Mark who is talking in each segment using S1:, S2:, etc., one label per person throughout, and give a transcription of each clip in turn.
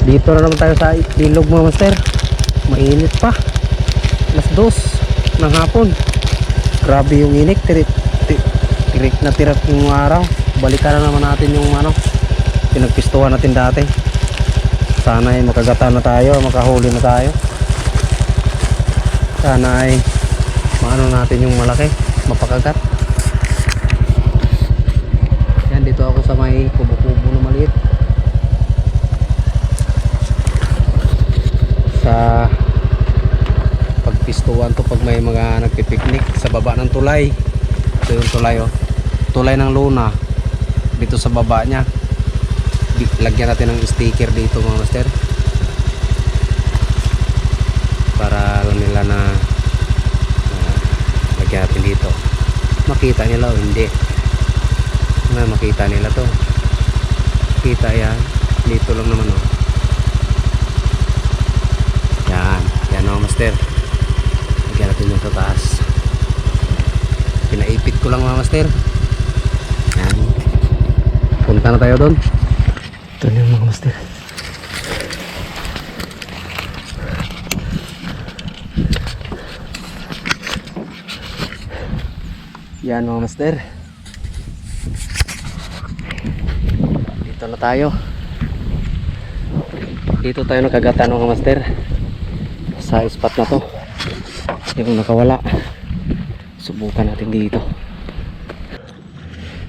S1: Dito na naman tayo sa ilog mga master. Mainit pa. Alas 2 ng hapon. Grabe yung init. Tirik na tirik yung araw. Balikan na naman natin yung pinagpistuhan natin dati. Sana ay makagata na tayo, makahuli na tayo. Sana ay maano natin yung malaki, mapakagat. Yan, dito ako sa may kubo-kubo na maliit. Sa pagpistuhan to pag may mga nagpipiknik sa baba ng tulay. Ito yung tulay, oh. Tulay ng Luna. Dito sa baba nya. Lagyan natin ng sticker dito mga master, para alam nila na lagyan natin dito. Makita nila o hindi na makita nila to. Kita yan. Dito lang naman, oh. Yan mga master. Lagyan natin yung sa taas. Pinaipit ko lang mga master. Yan. Punta na tayo doon. Ito na yung mga master. Yan mga master. Dito na tayo. Dito tayo nakagatan mga master. Sa spot na to. Yung nakawala. Subukan natin dito.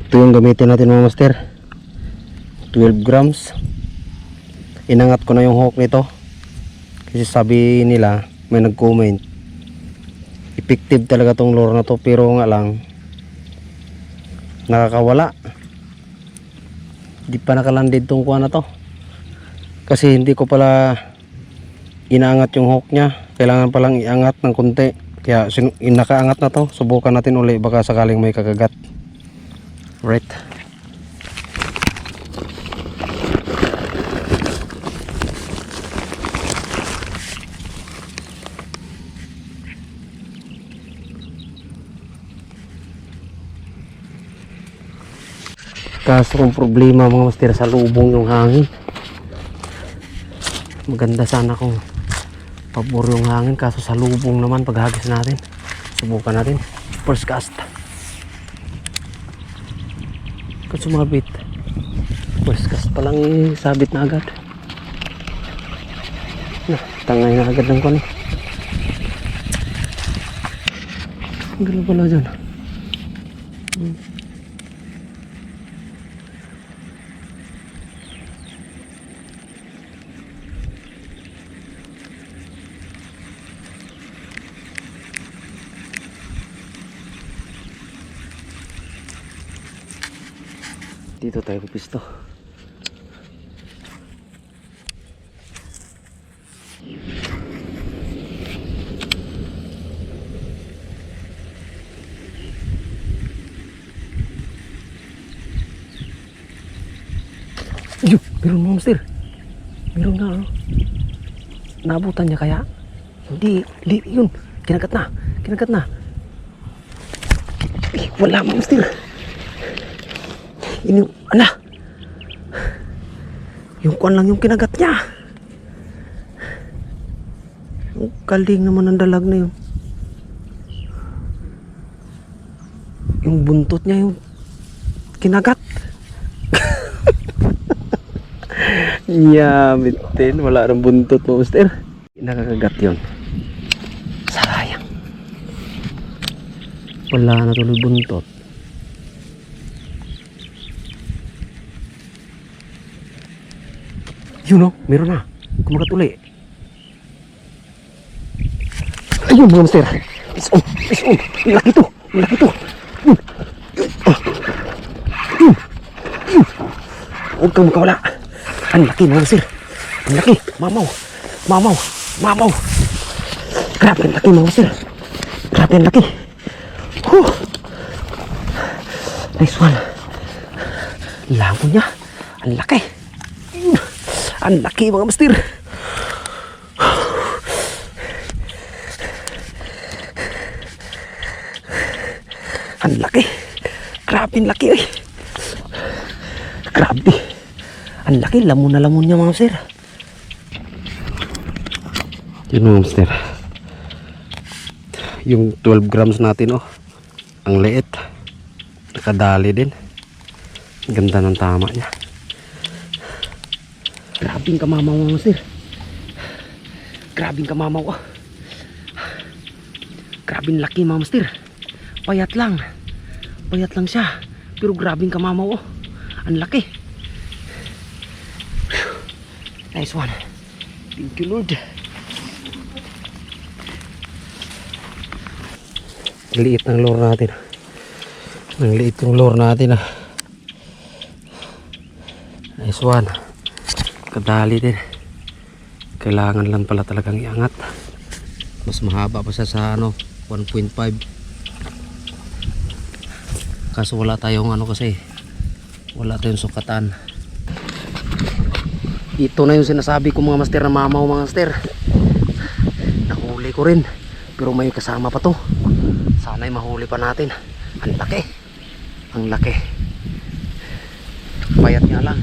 S1: Ito yung gamitin natin mga master. 12 grams. Inangat ko na yung hook nito kasi sabi nila, may nag-comment, effective talaga tong lure na to, pero nga lang nakakawala. Di pa nakalandid tong kuha na to kasi hindi ko pala inaangat yung hook nya. Kailangan palang iangat ng konti, kaya nakaangat na to. Subukan natin uli, baka sakaling may kakagat. Right. Kaso kung problema mga master, sa lubong yung hangin. Maganda sana kung pabor yung hangin, kaso sa lubong naman paghagis natin. Subukan natin. First cast. Kung sumabit, first cast pa lang sabit na agad. Tangay na agad ng kuwan. Ang gala pala dyan. Dito tayo pupisto. Ayun, meron mga master. Meron nga, oh. Naabutan niya kaya? Hindi, yun. Kinagat na. Eh, wala mga master. Yung kuwan lang yung kinagat niya. Ang galing naman ng dalag na yun. Yung buntot niya yung kinagat. Bitin, wala nang buntot mo master. Nakakagat yun. Sayang. Wala na tuloy buntot. Yun, oh, meron na. Kumagat uli. Ayun mga master. It's on. Malaki to. Huwag kang makawala. Ang laki mga master. Ang laki. Mamaw. Grabe ang laki mga master. Grabe ang laki. Nice one. Lamo niya. Ang laki. Ang laki mga master. Ang laki. Grabe ang laki, eh. Grabe. Ang laki. Lamon na lamon niya mga master. Yun mga master. Yung 12 grams natin oh. Ang liit. Nakadali din. Ganda ng tama niya. Grabing kamamaw mga master. Grabing kamamaw oh. Grabing laki mga master. Payat lang. Payat lang siya. Pero grabing kamamaw oh. Ang laki. Nice one. Thank you Lord. Liit ng lure natin. Ang liit yung lure natin ah. Nice one. Kadali din. Kailangan lang pala talagang iangat. Mas mahaba pa siya sa ano 1.5. Kaso wala tayong ano kasi. Wala tayong sukatan. Ito na yung sinasabi ko mga master na mamaw mga master. Nahuli ko rin. Pero may kasama pa to. Sana'y mahuli pa natin. Ang laki. Ang laki. Payat nga lang.